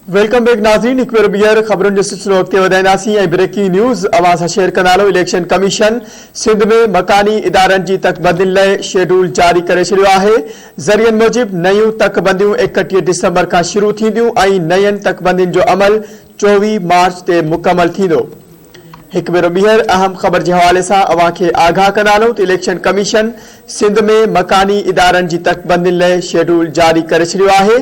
Welcome back नाज़रीन। एक बार ॿीहर ख़बरुनि जो सिलसिलो अॻिते वधाईंदासीं ऐं ब्रेकिंग न्यूज़ अवां सां शेयर कंदासीं। इलेक्शन कमीशन सिंध में मकानी इदारनि जी तकबंदियुनि लाइ शेड्यूल जारी करे छॾियो आहे। ज़रियनि मूजिबि नयूं तकबंदियूं 31 डिसंबर खां शुरू थींदियूं ऐं नयनि तकबंदियुनि जो अमल 24 मार्च ते मुकमल थींदो। एक भेरो ॿीहर अहम ख़बर के हवाले से अवां खे आगाह कंदासीं तो इलेक्शन कमीशन सिंध में मकानी इदारनि जी तकबंदियुनि लाइ शेड्यूल जारी करे छॾियो आहे।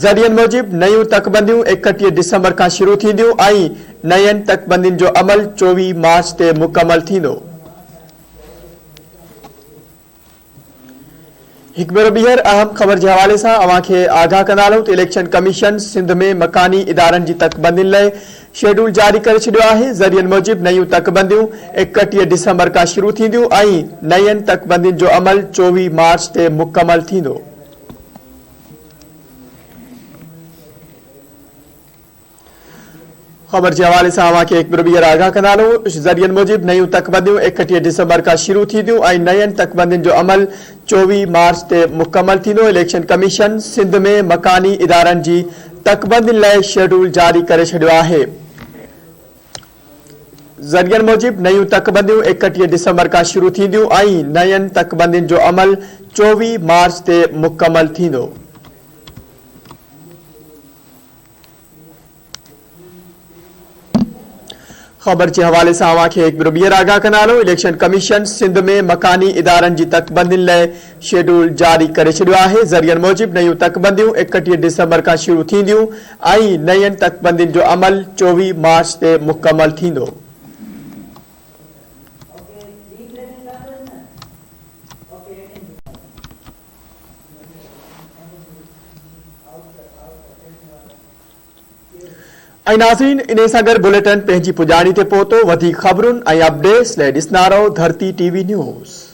ज़रियनि मूजिबि नयूं तकबंदियूं 31 डिसंबर खां शुरू थींदियूं ऐं नयनि तकबंदियुनि जो अमल 24 मार्च ते मुकमल थींदो। एक बार ॿीहर अहम ख़बर के हवाले से अवां खे आगाह कंदासीं तो इलेक्शन कमीशन सिंध में मकानी इदारनि जी तकबंदियुनि लाइ शेड्यूल जारी करे छॾियो आहे। ज़रियनि मूजिबि नयूं तकबंदियूं 31 डिसंबर खां शुरू थींदियूं ऐं नयनि तकबंदियुनि जो अमल 24 मार्च ते मुकमल थींदो। खबर के हवाले से अवां खे एक बार ॿीहर आगाह कंदासीं। ज़रियनि मूजिबि नयूं तकबंदियूं 31 डिसंबर खां शुरू थींदियूं ऐं नयनि तकबंदियुनि जो अमल 24 मार्च ते मुकमल थींदो। इलेक्शन कमीशन सिंध में मकानी इदारनि जी तकबंदियुनि लाइ शेड्यूल जारी करे छॾियो आहे। ज़रियनि मूजिबि नयूं तकबंदियूं 31 डिसंबर खां शुरू थींदियूं ऐं नयनि तकबंदियुनि जो अमल 24 मार्च ते मुकमल थींदो। खबर के हवाले से अवां खे एक बार ॿीहर आगाह कंदासीं। इलेक्शन कमीशन सिंध में मकानी इदारनि जी तकबंदियुनि लाइ शेड्यूल जारी करे छॾियो आहे। ज़रियनि मूजिबि नयूं तकबंदियूं 31 डिसंबर खां शुरू थींदियूं ऐं नयनि तकबंदियुनि जो अमल 24 मार्च ते मुकमल थींदो। ऐं नाज़रीन इन सां गॾु बुलेटिन पंहिंजी पुॼाणी ते पहुतो। वधीक ख़बरुनि ऐं अपडेट्स लाइ ॾिसंदा रहो धरती टीवी न्यूज़।